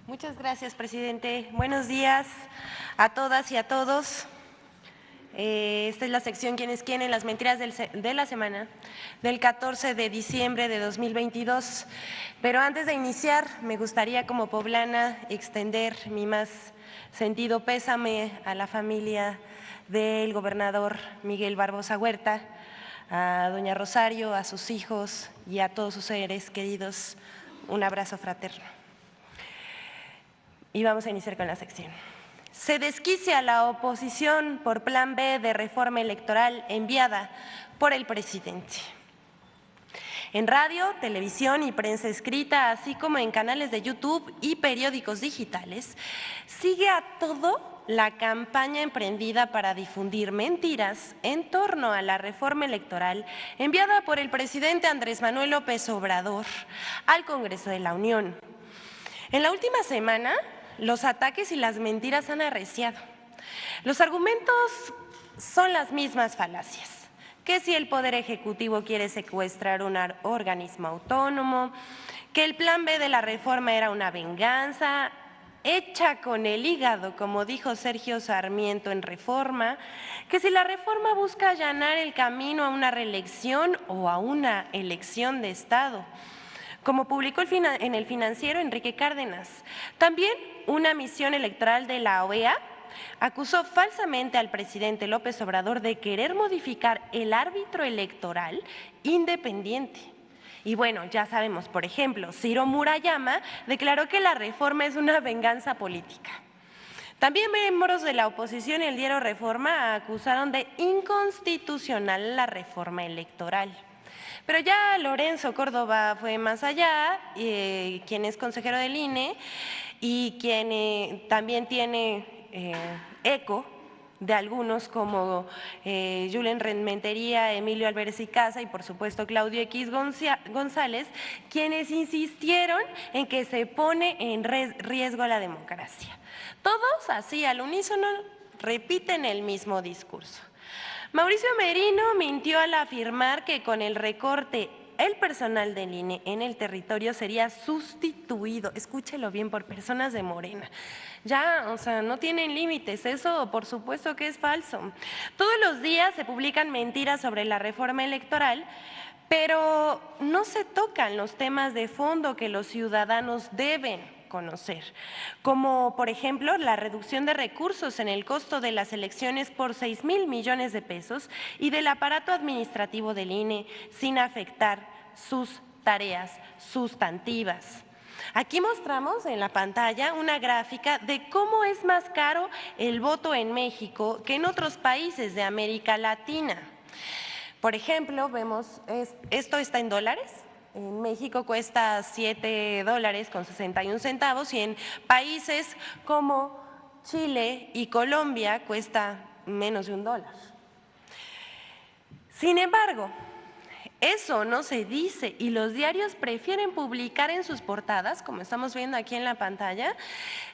Muchas gracias, presidente. Buenos días a todas y a todos. Esta es la sección ¿Quién es quién? En las mentiras de la semana del 14 de diciembre de 2022. Pero antes de iniciar, me gustaría como poblana extender mi más sentido pésame a la familia del gobernador Miguel Barbosa Huerta, a doña Rosario, a sus hijos y a todos sus seres queridos. Un abrazo fraterno. Y vamos a iniciar con la sección. Se desquicia la oposición por plan B de reforma electoral enviada por el presidente. En radio, televisión y prensa escrita, así como en canales de YouTube y periódicos digitales, sigue a todo la campaña emprendida para difundir mentiras en torno a la reforma electoral enviada por el presidente Andrés Manuel López Obrador al Congreso de la Unión. En la última semana, los ataques y las mentiras han arreciado. Los argumentos son las mismas falacias. Que si el Poder Ejecutivo quiere secuestrar un organismo autónomo, que el plan B de la reforma era una venganza hecha con el hígado, como dijo Sergio Sarmiento en Reforma, que si la reforma busca allanar el camino a una reelección o a una elección de Estado, como publicó en el Financiero Enrique Cárdenas. También una misión electoral de la OEA acusó falsamente al presidente López Obrador de querer modificar el árbitro electoral independiente. Y bueno, ya sabemos, por ejemplo, Ciro Murayama declaró que la reforma es una venganza política. También miembros de la oposición y el diario Reforma acusaron de inconstitucional la reforma electoral. Pero ya Lorenzo Córdoba fue más allá, quien es consejero del INE y quien también tiene eco de algunos como Julen Renmentería, Emilio Álvarez y Casa y por supuesto Claudio X González, quienes insistieron en que se pone en riesgo la democracia. Todos así al unísono repiten el mismo discurso. Mauricio Merino mintió al afirmar que con el recorte el personal del INE en el territorio sería sustituido, escúchelo bien, por personas de Morena. Ya, o sea, no tienen límites, eso por supuesto que es falso. Todos los días se publican mentiras sobre la reforma electoral, pero no se tocan los temas de fondo que los ciudadanos deben conocer, como por ejemplo la reducción de recursos en el costo de las elecciones por 6,000 millones de pesos y del aparato administrativo del INE sin afectar sus tareas sustantivas. Aquí mostramos en la pantalla una gráfica de cómo es más caro el voto en México que en otros países de América Latina. Por ejemplo, vemos, esto está en dólares. En México cuesta $7.61 y en países como Chile y Colombia cuesta menos de $1. Sin embargo, eso no se dice y los diarios prefieren publicar en sus portadas, como estamos viendo aquí en la pantalla,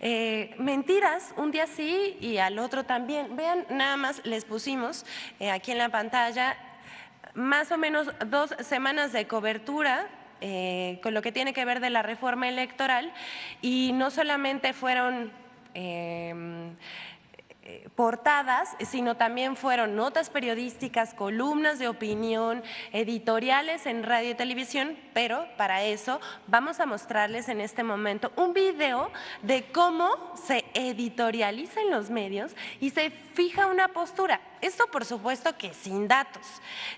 mentiras un día sí y al otro también. Vean, nada más les pusimos aquí en la pantalla más o menos 2 semanas de cobertura con lo que tiene que ver de la reforma electoral y no solamente fueron portadas, sino también fueron notas periodísticas, columnas de opinión, editoriales en radio y televisión, pero para eso vamos a mostrarles en este momento un video de cómo se editorializa en los medios y se fija una postura. Esto por supuesto que sin datos,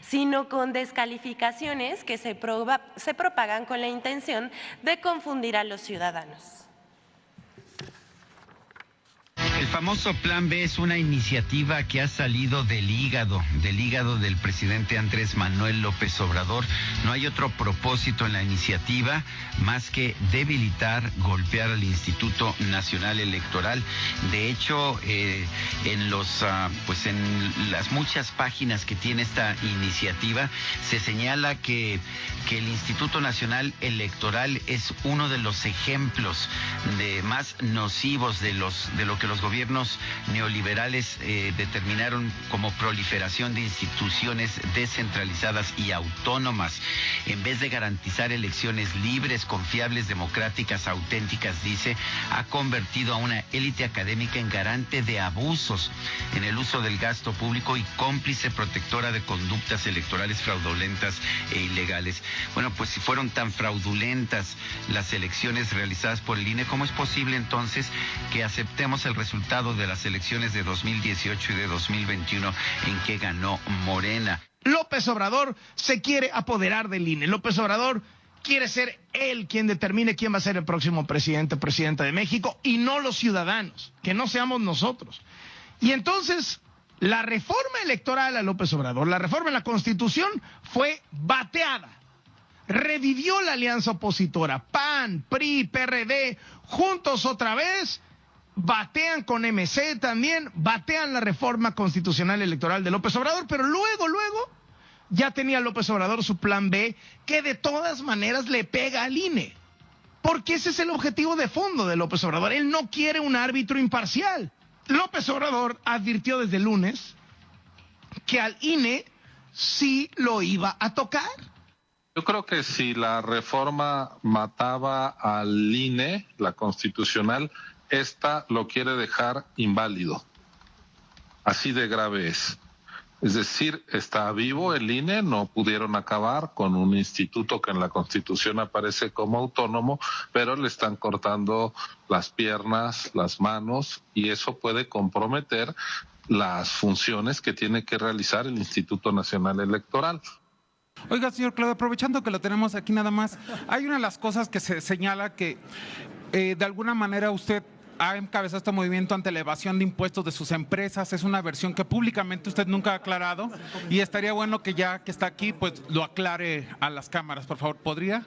sino con descalificaciones que se propagan con la intención de confundir a los ciudadanos. El famoso Plan B es una iniciativa que ha salido del hígado del presidente Andrés Manuel López Obrador. No hay otro propósito en la iniciativa más que debilitar, golpear al Instituto Nacional Electoral. De hecho, en las muchas páginas que tiene esta iniciativa se señala que el Instituto Nacional Electoral es uno de los ejemplos más nocivos de lo que los gobiernos gobiernos neoliberales determinaron como proliferación de instituciones descentralizadas y autónomas. En vez de garantizar elecciones libres, confiables, democráticas, auténticas, dice, ha convertido a una élite académica en garante de abusos en el uso del gasto público y cómplice protectora de conductas electorales fraudulentas e ilegales. Bueno, pues si fueron tan fraudulentas las elecciones realizadas por el INE, ¿cómo es posible entonces que aceptemos el resultado de las elecciones de 2018 y de 2021 en que ganó Morena? López Obrador se quiere apoderar del INE. López Obrador quiere ser él quien determine quién va a ser el próximo presidente o presidenta de México y no los ciudadanos, que no seamos nosotros. Y entonces la reforma electoral a López Obrador, la reforma en la Constitución fue bateada. Revivió la alianza opositora, PAN, PRI, PRD, juntos otra vez, batean con MC también, batean la reforma constitucional electoral de López Obrador, pero luego ya tenía López Obrador su plan B, que de todas maneras le pega al INE. Porque ese es el objetivo de fondo de López Obrador. Él no quiere un árbitro imparcial. López Obrador advirtió desde el lunes que al INE sí lo iba a tocar. Yo creo que si la reforma mataba al INE, la constitucional, esta lo quiere dejar inválido. Así de grave es. Es decir, está vivo el INE, no pudieron acabar con un instituto que en la Constitución aparece como autónomo, pero le están cortando las piernas, las manos, y eso puede comprometer las funciones que tiene que realizar el Instituto Nacional Electoral. Oiga, señor Claudio, aprovechando que lo tenemos aquí nada más, hay una de las cosas que se señala que de alguna manera usted ha encabezado este movimiento ante la evasión de impuestos de sus empresas. Es una versión que públicamente usted nunca ha aclarado y estaría bueno que ya que está aquí, pues lo aclare a las cámaras, por favor. ¿Podría?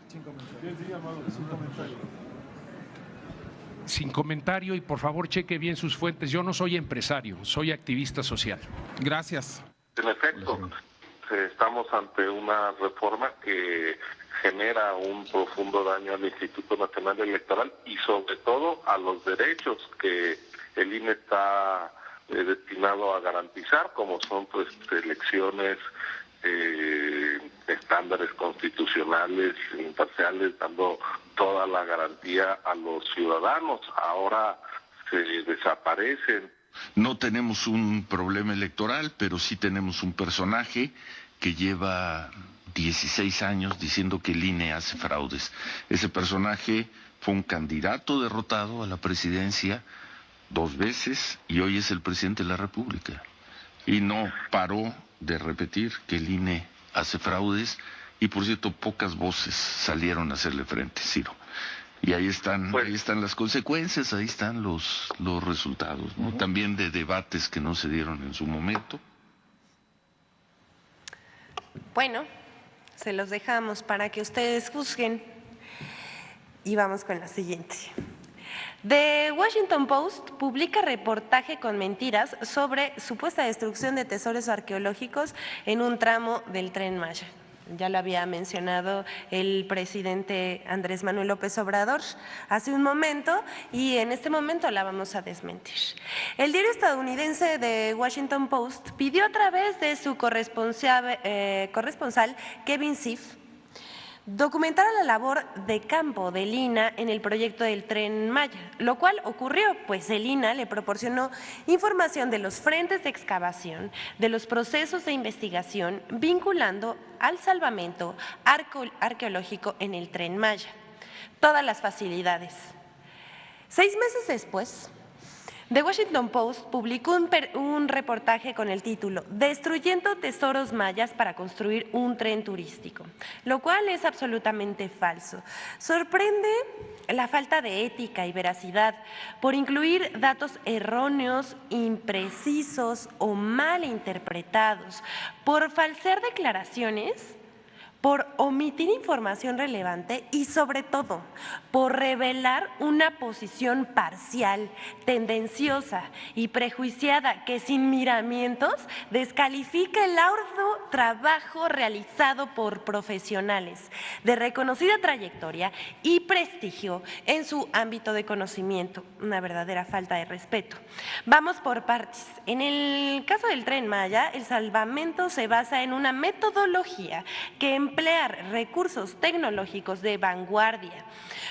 Sin comentario y por favor cheque bien sus fuentes. Yo no soy empresario, soy activista social. Gracias. En efecto, estamos ante una reforma que genera un profundo daño al Instituto Nacional Electoral y sobre todo a los derechos que el INE está destinado a garantizar, como son pues elecciones, estándares constitucionales, imparciales, dando toda la garantía a los ciudadanos. Ahora se desaparecen. No tenemos un problema electoral, pero sí tenemos un personaje que lleva 16 años diciendo que el INE hace fraudes. Ese personaje fue un candidato derrotado a la presidencia 2 veces y hoy es el presidente de la República. Y no paró de repetir que el INE hace fraudes y, por cierto, pocas voces salieron a hacerle frente, Ciro. Y ahí están las consecuencias, ahí están los resultados, ¿no? También de debates que no se dieron en su momento. Bueno, se los dejamos para que ustedes juzguen y vamos con la siguiente. The Washington Post publica reportaje con mentiras sobre supuesta destrucción de tesoros arqueológicos en un tramo del Tren Maya. Ya lo había mencionado el presidente Andrés Manuel López Obrador hace un momento y en este momento la vamos a desmentir. El diario estadounidense The Washington Post pidió a través de su corresponsal Kevin Schiff documentar la labor de campo del INAH en el proyecto del Tren Maya, lo cual ocurrió, pues el INAH le proporcionó información de los frentes de excavación, de los procesos de investigación, vinculando al salvamento arqueológico en el Tren Maya. Todas las facilidades. 6 meses después, The Washington Post publicó un reportaje con el título "Destruyendo tesoros mayas para construir un tren turístico", lo cual es absolutamente falso. Sorprende la falta de ética y veracidad por incluir datos erróneos, imprecisos o mal interpretados, por falsear declaraciones, por omitir información relevante y sobre todo por revelar una posición parcial, tendenciosa y prejuiciada que sin miramientos descalifica el arduo trabajo realizado por profesionales de reconocida trayectoria y prestigio en su ámbito de conocimiento. Una verdadera falta de respeto. Vamos por partes. En el caso del Tren Maya, el salvamento se basa en una metodología que emplea recursos tecnológicos de vanguardia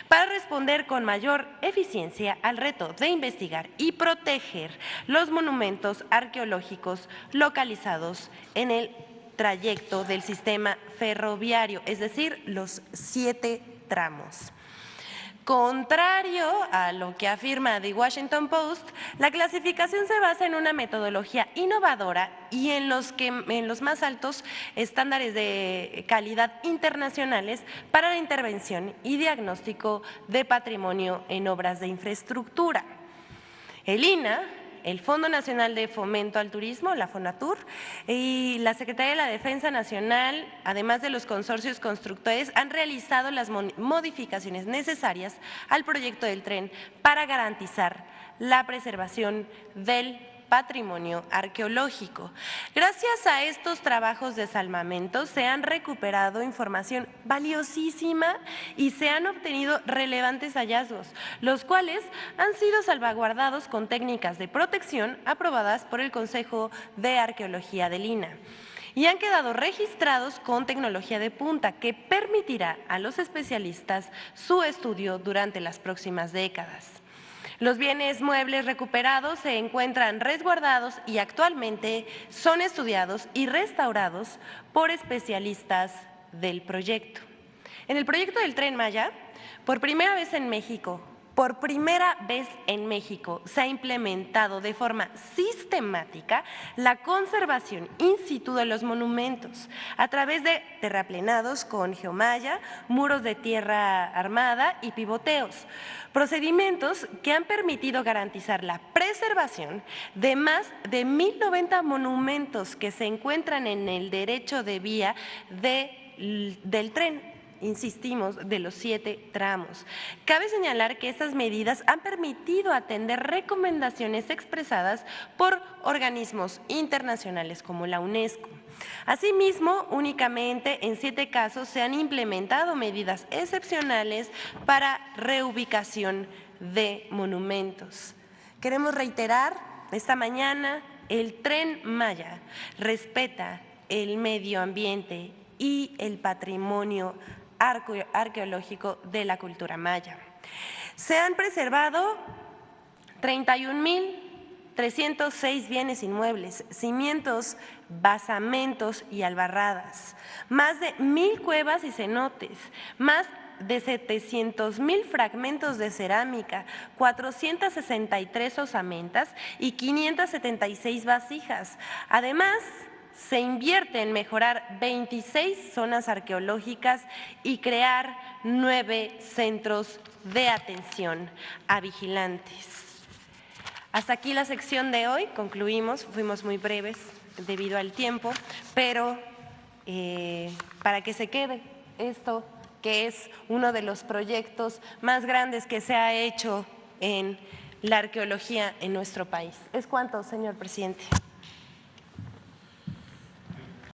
para responder con mayor eficiencia al reto de investigar y proteger los monumentos arqueológicos localizados en el trayecto del sistema ferroviario, es decir, los 7 tramos. Contrario a lo que afirma The Washington Post, la clasificación se basa en una metodología innovadora y en los más altos estándares de calidad internacionales para la intervención y diagnóstico de patrimonio en obras de infraestructura. El INAH, el Fondo Nacional de Fomento al Turismo, la FONATUR, y la Secretaría de la Defensa Nacional, además de los consorcios constructores, han realizado las modificaciones necesarias al proyecto del tren para garantizar la preservación del patrimonio arqueológico. Gracias a estos trabajos de salvamento se han recuperado información valiosísima y se han obtenido relevantes hallazgos, los cuales han sido salvaguardados con técnicas de protección aprobadas por el Consejo de Arqueología del INAH y han quedado registrados con tecnología de punta que permitirá a los especialistas su estudio durante las próximas décadas. Los bienes muebles recuperados se encuentran resguardados y actualmente son estudiados y restaurados por especialistas del proyecto. En el proyecto del Tren Maya, por primera vez en México, se ha implementado de forma sistemática la conservación in situ de los monumentos a través de terraplenados con geomalla, muros de tierra armada y pivoteos, procedimientos que han permitido garantizar la preservación de más de 1,090 monumentos que se encuentran en el derecho de vía del tren. Insistimos, de los 7 tramos. Cabe señalar que estas medidas han permitido atender recomendaciones expresadas por organismos internacionales como la UNESCO. Asimismo, únicamente en 7 casos se han implementado medidas excepcionales para reubicación de monumentos. Queremos reiterar esta mañana, el Tren Maya respeta el medio ambiente y el patrimonio arqueológico de la cultura maya. Se han preservado 31,306 bienes inmuebles, cimientos, basamentos y albarradas, más de 1,000 cuevas y cenotes, más de 700,000 fragmentos de cerámica, 463 osamentas y 576 vasijas. Además, se invierte en mejorar 26 zonas arqueológicas y crear 9 centros de atención a vigilantes. Hasta aquí la sección de hoy, concluimos, fuimos muy breves debido al tiempo, pero para que se quede esto, que es uno de los proyectos más grandes que se ha hecho en la arqueología en nuestro país. ¿Es cuánto, señor presidente?